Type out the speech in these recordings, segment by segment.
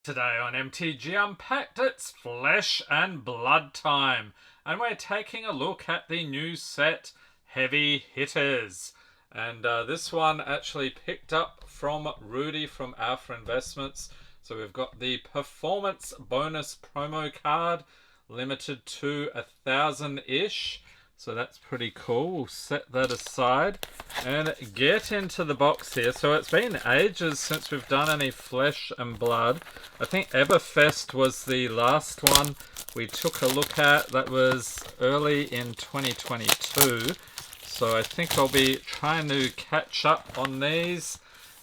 Today on MTG Unpacked, it's Flesh and Blood time, and we're taking a look at the new set Heavy Hitters. And this one actually picked up from Rudy from Alpha Investments. So we've got the performance bonus promo card, limited to 1,000-ish. So that's pretty cool. We'll set that aside and get into the box here. So it's been ages since we've done any Flesh and Blood. I think Everfest was the last one we took a look at. That was early in 2022. So I think I'll be trying to catch up on these,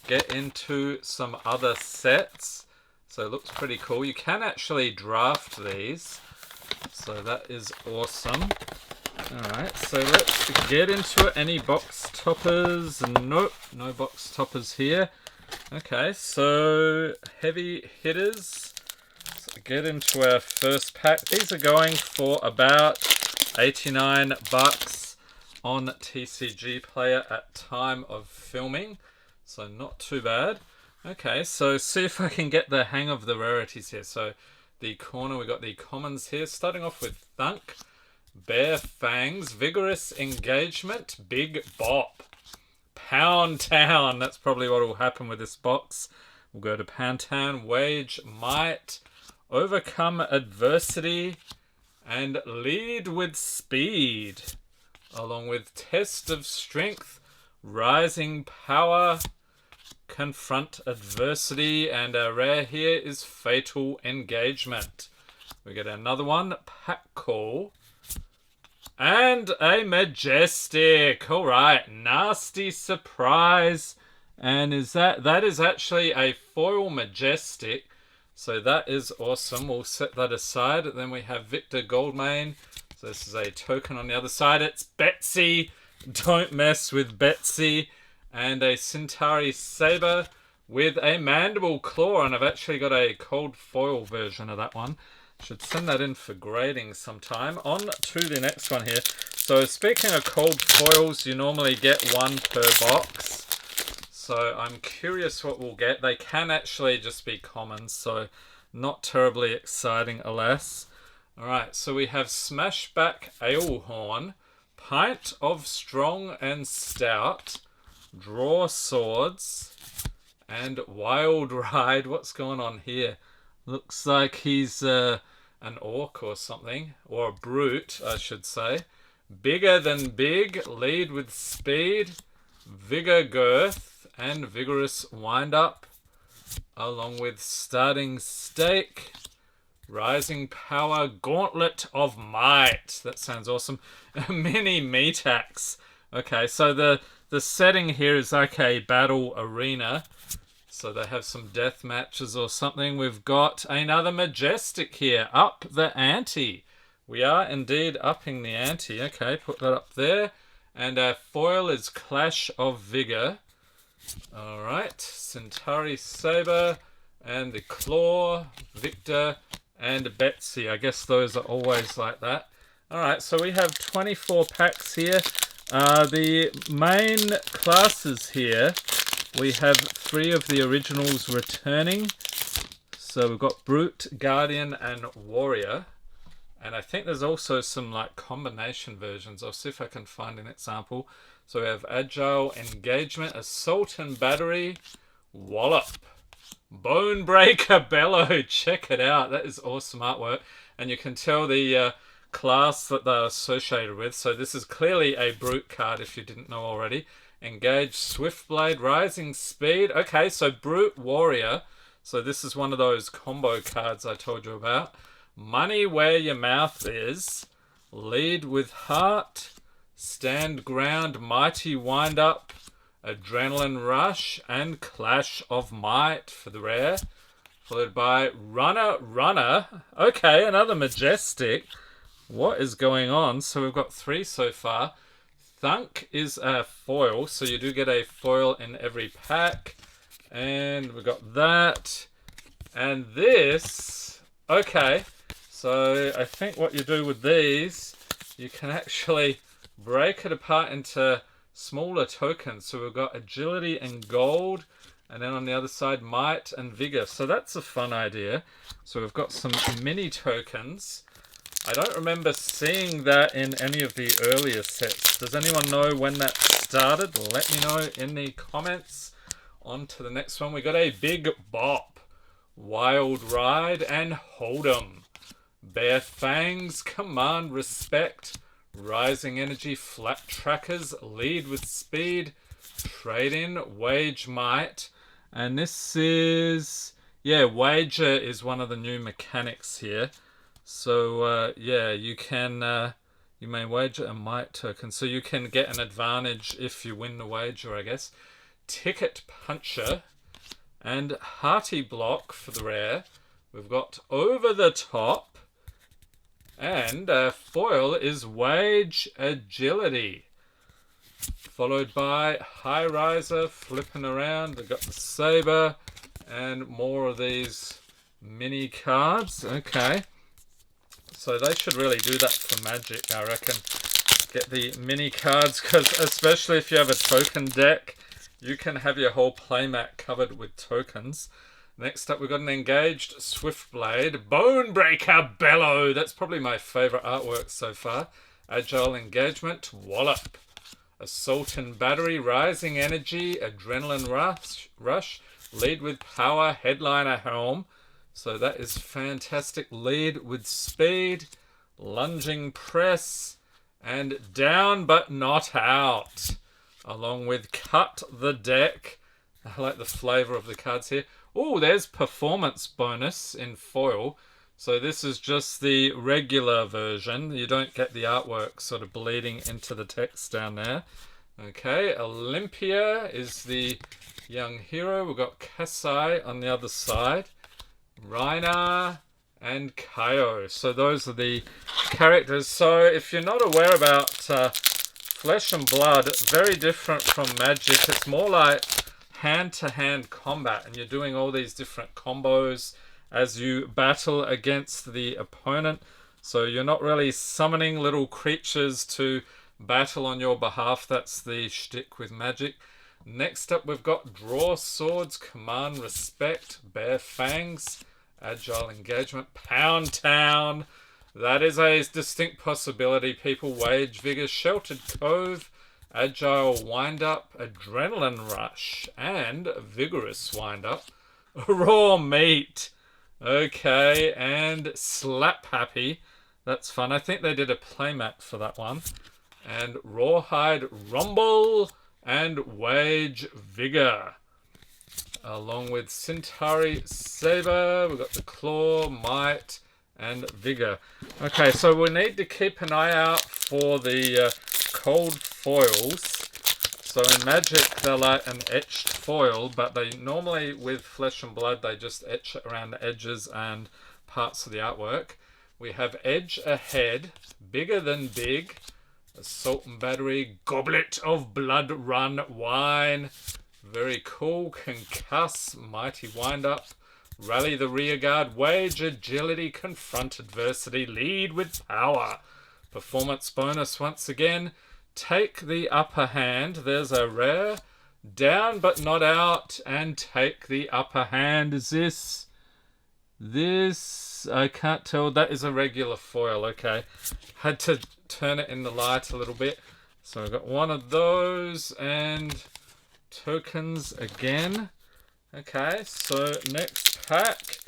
get into some other sets. So it looks pretty cool. You can actually draft these. So that is awesome. Alright, so let's get into it. Any box toppers? Nope, no box toppers here. Okay, so Heavy Hitters. So get into our first pack. These are going for about 89 bucks on TCG Player at time of filming. So not too bad. Okay, so see if I can get the hang of the rarities here. So the corner, we got the commons here, starting off with Thunk. Bare Fangs, Vigorous Engagement, Big Bop. Pound Town, that's probably what will happen with this box. We'll go to Pound Town, Wage Might, Overcome Adversity, and Lead with Speed. Along with Test of Strength, Rising Power, Confront Adversity, and our rare here is Fatal Engagement. We get another one, Pack Call. And a Majestic. Alright, Nasty Surprise. And that is actually a foil Majestic. So that is awesome. We'll set that aside. Then we have Victor Goldmane. So this is a token on the other side. It's Betsy. Don't mess with Betsy. And a Centauri Saber with a Mandible Claw. And I've actually got a cold foil version of that one. Should send that in for grading sometime. On to the next one here. So speaking of cold foils, you normally get one per box. So I'm curious what we'll get. They can actually just be commons, so not terribly exciting, alas. Alright, so we have Smashback Alehorn, Pint of Strong and Stout, Draw Swords, and Wild Ride. What's going on here? Looks like he's an orc or something, or a brute, I should say. Bigger than big, lead with speed, vigor girth, and vigorous wind up, along with starting stake, rising power, gauntlet of might. That sounds awesome. Mini Metax. Okay, so the setting here is like a battle arena. So they have some death matches or something. We've got another Majestic here. Up the ante. We are indeed upping the ante. Okay, put that up there. And our foil is Clash of Vigor. Alright. Centauri Saber. And the Claw, Victor, and Betsy. I guess those are always like that. Alright, so we have 24 packs here. The main classes here, we have 3 of the originals returning. So we've got Brute, Guardian, and Warrior. And I think there's also some like combination versions. I'll see if I can find an example. So we have Agile, Engagement, Assault and Battery, Wallop, Bonebreaker Bellow. Check it out. That is awesome artwork. And you can tell the class that they're associated with. So this is clearly a Brute card if you didn't know already. Engage, Swiftblade, Rising Speed. Okay, so Brute Warrior. So this is one of those combo cards I told you about. Money Where Your Mouth Is. Lead with Heart. Stand Ground, Mighty Wind Up. Adrenaline Rush. And Clash of Might for the rare. Followed by Runner. Okay, another Majestic. What is going on? So we've got 3 so far. Thunk is a foil, so you do get a foil in every pack. And we got that. And this. Okay, so I think what you do with these, you can actually break it apart into smaller tokens. So we've got Agility and Gold, And then on the other side, Might and Vigor. So that's a fun idea. So we've got some mini tokens. I don't remember seeing that in any of the earlier sets. Does anyone know when that started? Let me know in the comments. On to the next one. We got a Big Bop, Wild Ride, and Hold'em. Bare Fangs, Command Respect, Rising Energy, Flat Trackers, Lead with Speed, Trade In, Wage Might. And this is, yeah, Wager is one of the new mechanics here. So, yeah, you can, you may wager a Might token. So you can get an advantage if you win the wager, I guess. Ticket Puncher and Hearty Block for the rare. We've got Over the Top. And foil is Wage Agility. Followed by High Riser, flipping around. We've got the Saber and more of these mini cards. Okay. So they should really do that for Magic, I reckon. Get the mini cards, because especially if you have a token deck, you can have your whole playmat covered with tokens. Next up, we've got an Engaged Swiftblade, Bonebreaker Bellow. That's probably my favourite artwork so far. Agile Engagement, Wallop. Assault and Battery, Rising Energy, Adrenaline Rush, Lead with Power, Headliner Helm. So that is fantastic. Lead with Speed, Lunging Press, and Down But Not Out. Along with Cut the Deck. I like the flavour of the cards here. Oh, there's Performance Bonus in foil. So this is just the regular version. You don't get the artwork sort of bleeding into the text down there. Okay, Olympia is the young hero. We've got Kasai on the other side. Rhinar and Kaio. So those are the characters. So if you're not aware about Flesh and Blood, very different from Magic. It's more like hand-to-hand combat, and you're doing all these different combos as you battle against the opponent. So you're not really summoning little creatures to battle on your behalf. That's the shtick with Magic. Next up, we've got Draw Swords, Command Respect, Bare Fangs, Agile Engagement, Pound Town. That is a distinct possibility, people. Wage Vigor, Sheltered Cove, Agile Wind-Up, Adrenaline Rush, and Vigorous Wind-Up. Raw Meat. Okay, and Slap Happy. That's fun. I think they did a playmat for that one. And Rawhide Rumble and Wage Vigor. Along with Centauri Saber, we've got the Claw, Might, and Vigor. Okay, so we need to keep an eye out for the cold foils. So in Magic, they're like an etched foil, but they normally, with Flesh and Blood, they just etch it around the edges and parts of the artwork. We have Edge Ahead, Bigger Than Big, Assault and Battery, Goblet of Blood Run Wine. Very cool. Concuss, Mighty Wind-Up, Rally the Rearguard, Wage Agility, Confront Adversity, Lead with Power. Performance bonus once again. Take the Upper Hand. There's a rare. Down but not out. And Take the Upper Hand. Is this? I can't tell. That is a regular foil. Okay. Had to turn it in the light a little bit. So I've got one of those and tokens again. Okay, so next pack.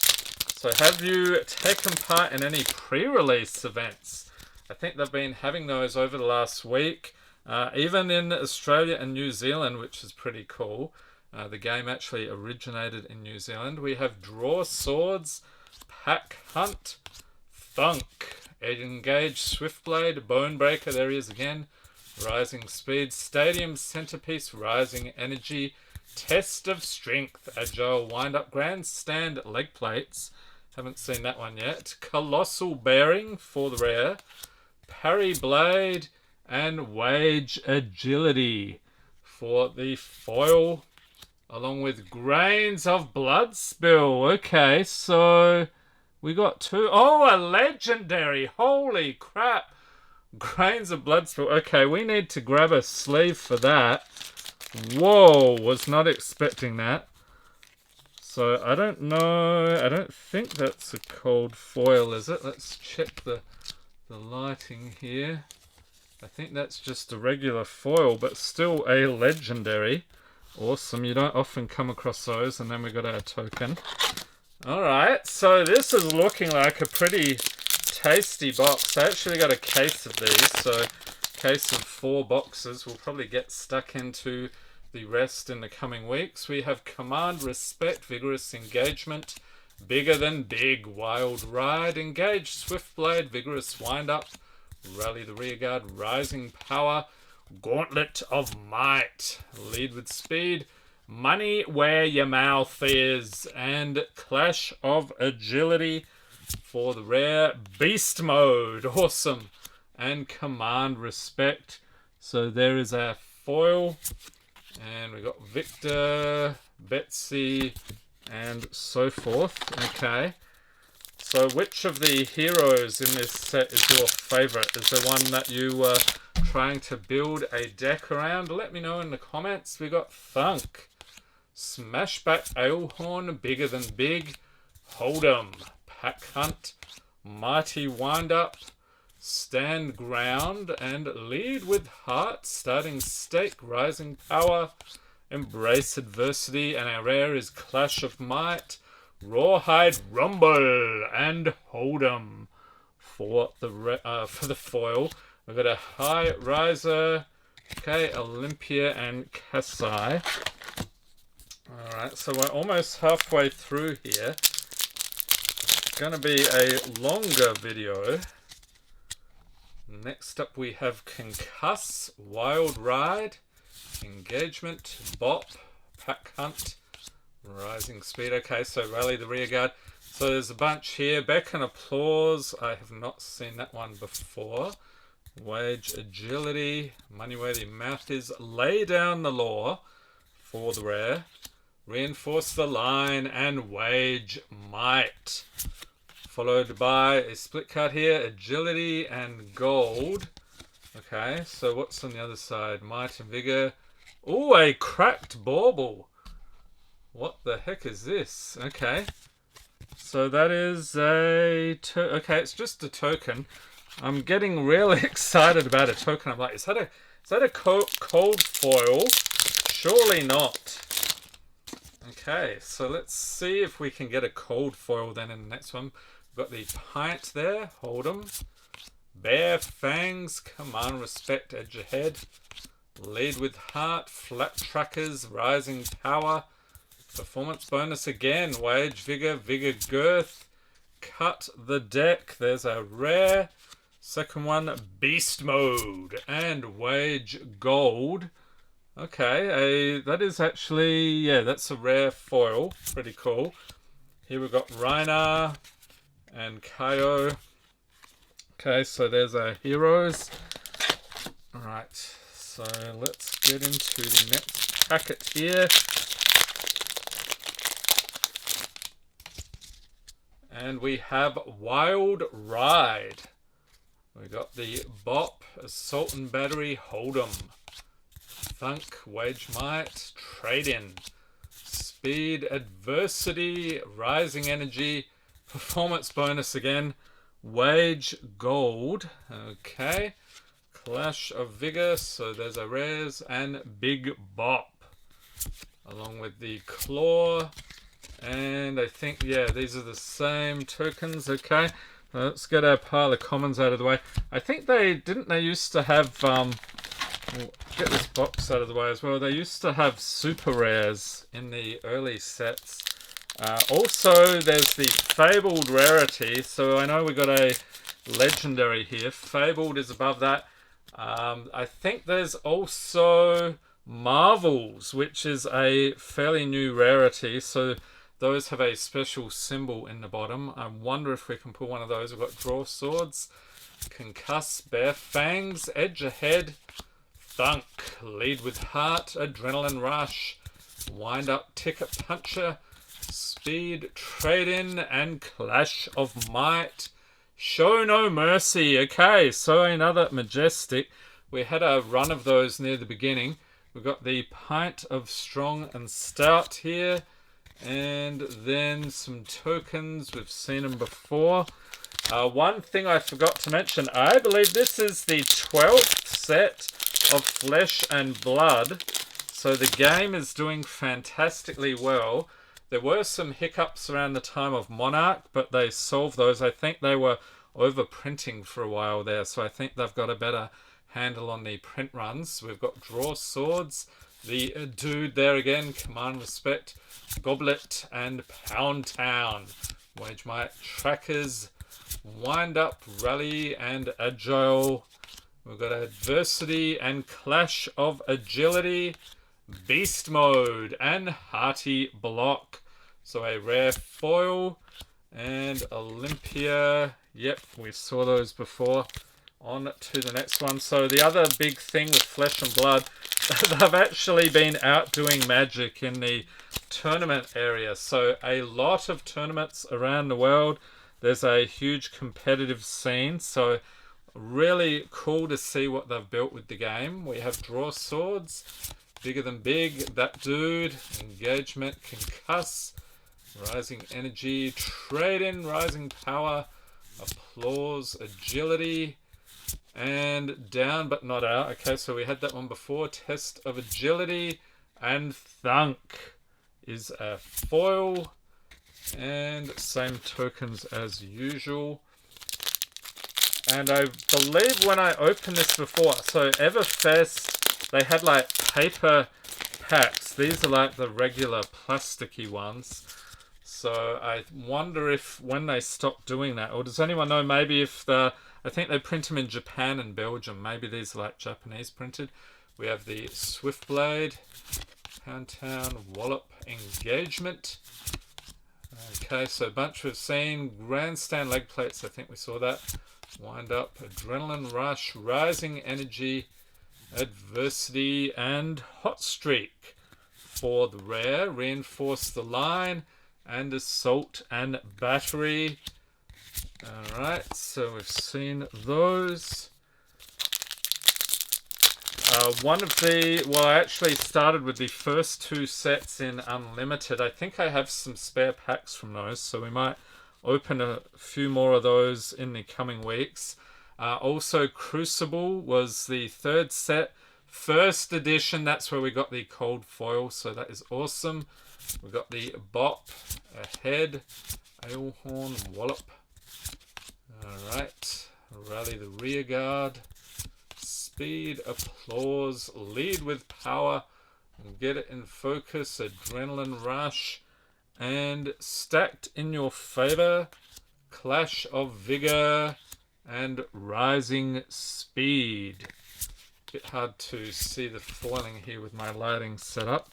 So have you taken part in any pre-release events? I think they've been having those over the last week. Even in Australia and New Zealand, which is pretty cool. The game actually originated in New Zealand. We have Draw Swords, Pack Hunt, Thunk, Engage Swiftblade, Bonebreaker, there he is again, Rising Speed, Stadium Centerpiece, Rising Energy, Test of Strength, Agile Wind-Up, Grandstand Leg Plates, haven't seen that one yet, Colossal Bearing for the rare, Parry Blade, and Wage Agility for the foil, along with Grains of Blood Spill. Okay, so we got two. Oh, a legendary. Holy crap. Grains of Blood Spill. Okay, we need to grab a sleeve for that. Whoa, was not expecting that. So I don't know. I don't think that's a cold foil, is it? Let's check the lighting here. I think that's just a regular foil, but still a legendary. Awesome. You don't often come across those. And then we got our token. Alright, so this is looking like a pretty tasty box. I actually got a case of these, so case of 4 boxes. We'll probably get stuck into the rest in the coming weeks. We have Command, Respect, Vigorous Engagement, Bigger Than Big, Wild Ride, Engage, Swift Blade, Vigorous Wind Up, Rally the Rearguard, Rising Power, Gauntlet of Might, Lead with Speed, Money Where Your Mouth Is, and Clash of Agility for the rare. Beast Mode, awesome, and Command, Respect. So there is our foil, and we got Victor, Betsy, and so forth. Okay, so which of the heroes in this set is your favorite? Is there one that you were trying to build a deck around? Let me know in the comments. We got Thunk, Smashback Ailhorn, Bigger Than Big, Hold'em, Pack Hunt, Mighty Windup, Stand Ground, and Lead with Heart, Starting Stake, Rising Power, Embrace Adversity, and our rare is Clash of Might, Rawhide Rumble, and Hold'em. For the foil, we've got a High Riser, okay, Olympia, and Kasai. Alright, so we're almost halfway through here. It's going to be a longer video. Next up we have Concuss, Wild Ride, Engagement, Bop, Pack Hunt, Rising Speed. Okay, so Rally the Rearguard. So there's a bunch here. Beck and Applause. I have not seen that one before. Wage Agility, Money Where Your Mouth Is, Lay Down the Law for the rare. Reinforce the Line, and Wage Might. Followed by a split card here, Agility and Gold. Okay, so what's on the other side? Might and Vigor. Ooh, a Cracked Bauble. What the heck is this? Okay. So that is a... okay, it's just a token. I'm getting really excited about a token. I'm like, is that a cold foil? Surely not. Okay, so let's see if we can get a cold foil then in the next one. We've got the Pint there, Hold'em, Bare Fangs, Command, Respect, Edge Ahead, Lead with Heart, Flat Trackers, Rising Power, Performance Bonus again, Wage Vigor, Vigor Girth, Cut the Deck, there's a rare. Second one, Beast Mode, and Wage Gold. Okay, that is actually, yeah, that's a rare foil. Pretty cool. Here we've got Rhina and Kaio. Okay, so there's our heroes. Alright, so let's get into the next packet here. And we have Wild Ride. We got the Bop, Assault and Battery, Hold'em, Thunk, Wage Might, Trade-In, Speed, Adversity, Rising Energy, Performance Bonus again, Wage Gold, okay, Clash of Vigor, so there's a rares, and Big Bop, along with the Claw, and I think, yeah, these are the same tokens, okay. Let's get our pile of commons out of the way. I think they used to have, we'll get this box out of the way as well. They used to have super rares in the early sets. Also, there's the Fabled rarity. So I know we got a legendary here. Fabled is above that. I think there's also Marvels, which is a fairly new rarity. So those have a special symbol in the bottom. I wonder if we can pull one of those. We've got Draw Swords, Concuss, Bare Fangs, Edge Ahead, Thunk, Lead with Heart, Adrenaline Rush, Wind Up, Ticket Puncher, Speed, Trade-In, and Clash of Might. Show No Mercy. Okay, so another Majestic. We had a run of those near the beginning. We've got the Pint of Strong and Stout here. And then some tokens. We've seen them before. One thing I forgot to mention. I believe this is the 12th set of Flesh and Blood. So the game is doing fantastically well. There were some hiccups around the time of Monarch, but they solved those. I think they were overprinting for a while there, so I think they've got a better handle on the print runs. We've got Draw Swords, the dude there again, Command Respect, Goblet, and Pound Town. Wage Might, Trackers, Wind Up, Rally, and Agile. We've got Adversity and Clash of Agility, Beast Mode, and Hearty Block. So a rare foil, and Olympia. Yep, we saw those before. On to the next one. So the other big thing with Flesh and Blood, they've actually been outdoing Magic in the tournament area. So a lot of tournaments around the world. There's a huge competitive scene. So really cool to see what they've built with the game. We have Draw Swords, Bigger Than Big, That Dude, Engagement, Concuss, Rising Energy, Trade In, Rising Power, Applause, Agility, and Down But Not Out. Okay, so we had that one before. Test of Agility, and Thunk is a foil, and same tokens as usual. And I believe when I opened this before, so Everfest, they had like paper packs. These are like the regular plasticky ones. So I wonder if when they stopped doing that, or does anyone know maybe if I think they print them in Japan and Belgium. Maybe these are like Japanese printed. We have the Swiftblade, Pound Town, Wallop, Engagement. Okay, so a bunch we've seen. Grandstand leg plates, I think we saw that. Wind Up, Adrenaline Rush, Rising Energy, Adversity, and Hot Streak. For the rare, Reinforce the Line, and Assault and Battery. Alright, so we've seen those. I actually started with the first two sets in Unlimited. I think I have some spare packs from those, so we might open a few more of those in the coming weeks. Also, Crucible was the third set. First edition, that's where we got the cold foil, so that is awesome. We got the Bop, Ahead, Ailhorn, Wallop. Alright, Rally the Rear Guard, Speed, Applause, Lead with Power, Get It in Focus, Adrenaline Rush, and stacked in your favor, Clash of Vigor, and Rising Speed. Bit hard to see the foiling here with my lighting set up.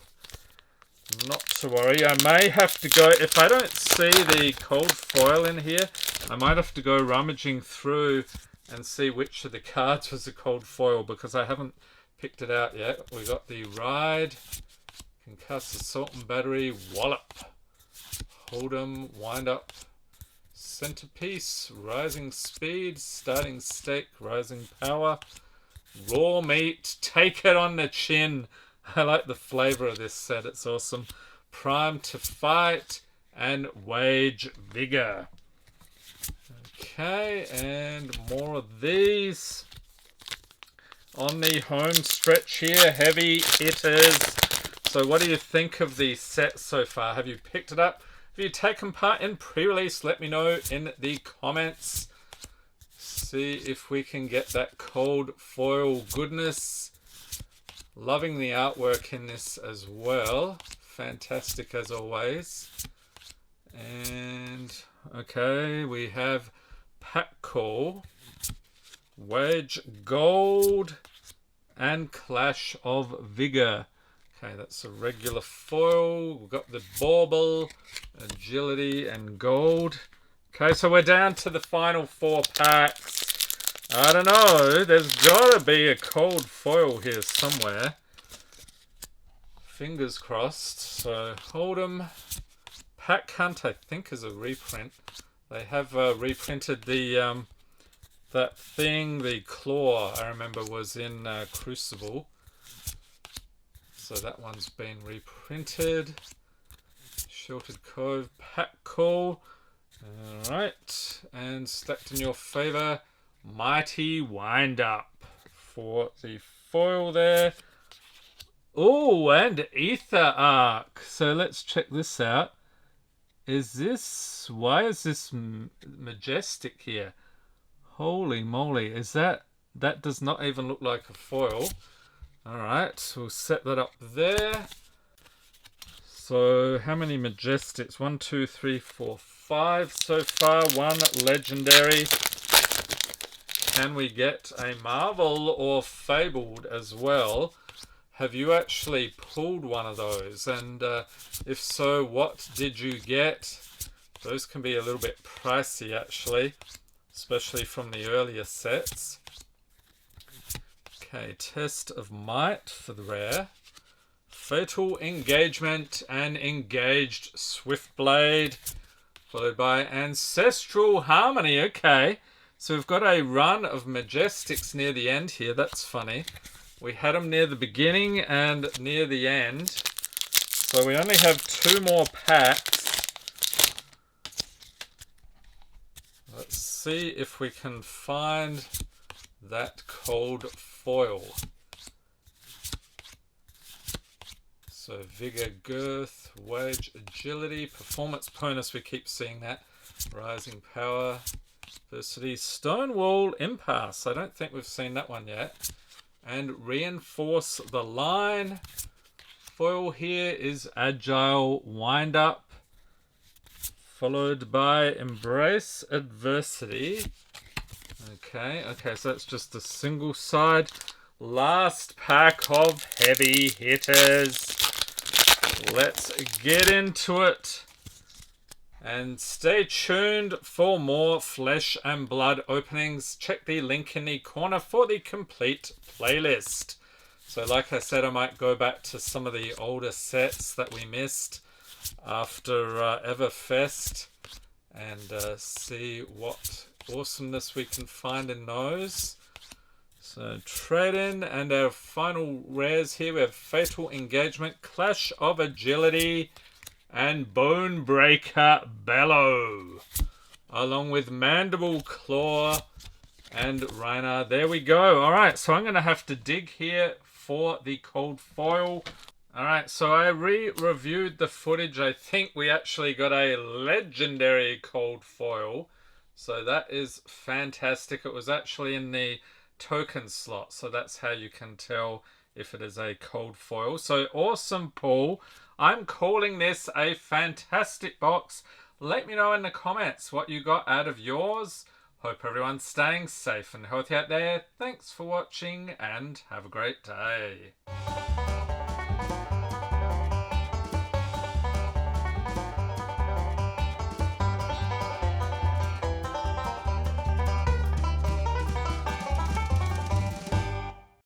Not to worry, I may have to go, if I don't see the cold foil in here, I might have to go rummaging through and see which of the cards was a cold foil, because I haven't picked it out yet. We got the Ride, Concuss, Assault and Battery, Wallop, Hold'em, Wind Up, Centerpiece, Rising Speed, Starting Stake, Rising Power, Raw Meat, Take It on the Chin. I like the flavour of this set, it's awesome. Prime to Fight, and Wage Vigor. Okay, and more of these. On the home stretch here, heavy hitters. So what do you think of the set so far? Have you picked it up? Have you taken part in pre-release? Let me know in the comments. See if we can get that cold foil goodness. Loving the artwork in this as well. Fantastic as always. And okay, we have Pack Call, Wedge Gold, and Clash of Vigor. Okay, that's a regular foil. We've got the Bauble, Agility, and Gold. Okay, so we're down to the final 4 packs. I don't know. There's got to be a cold foil here somewhere. Fingers crossed. So, Hold'em. Pack Hunt, I think, is a reprint. They have reprinted the that thing, the claw, I remember was in Crucible. So that one's been reprinted. Sheltered Cove, Pack Call. Alright, and stacked in your favour, Mighty Wind Up for the foil there. Oh, and Ether Arc. So let's check this out. Why is this majestic here? Holy moly, that does not even look like a foil. Alright, we'll set that up there. So how many majestics? 1, 2, 3, 4, 5 so far. One legendary. Can we get a Marvel or Fabled as well? Have you actually pulled one of those? And if so, what did you get? Those can be a little bit pricey actually, especially from the earlier sets. Okay, Test of Might for the rare. Fatal Engagement and Engaged Swiftblade, followed by Ancestral Harmony. Okay, so we've got a run of Majestics near the end here. That's funny. We had them near the beginning and near the end. So we only have 2 more packs. Let's see if we can find that cold foil. So Vigor, Girth, Wage, Agility, Performance Bonus, we keep seeing that. Rising Power, Adversity, Stonewall, Impasse. I don't think we've seen that one yet. And Reinforce the Line. Foil here is Agile Wind Up, followed by Embrace Adversity. Okay, so that's just a single side. Last pack of heavy hitters. Let's get into it. And stay tuned for more Flesh and Blood openings. Check the link in the corner for the complete playlist. So like I said, I might go back to some of the older sets that we missed after Everfest and see what awesomeness we can find in those. So trade in, and our final rares here, we have Fatal Engagement, Clash of Agility, and Bonebreaker Bellow, along with Mandible Claw and Reiner. There we go. Alright, so I'm going to have to dig here for the cold foil. Alright, so I re-reviewed the footage. I think we actually got a legendary cold foil. So that is fantastic. It was actually in the token slot, so that's how you can tell if it is a cold foil. So awesome pull. I'm calling this a fantastic box. Let me know in the comments what you got out of yours. Hope everyone's staying safe and healthy out there. Thanks for watching and have a great day.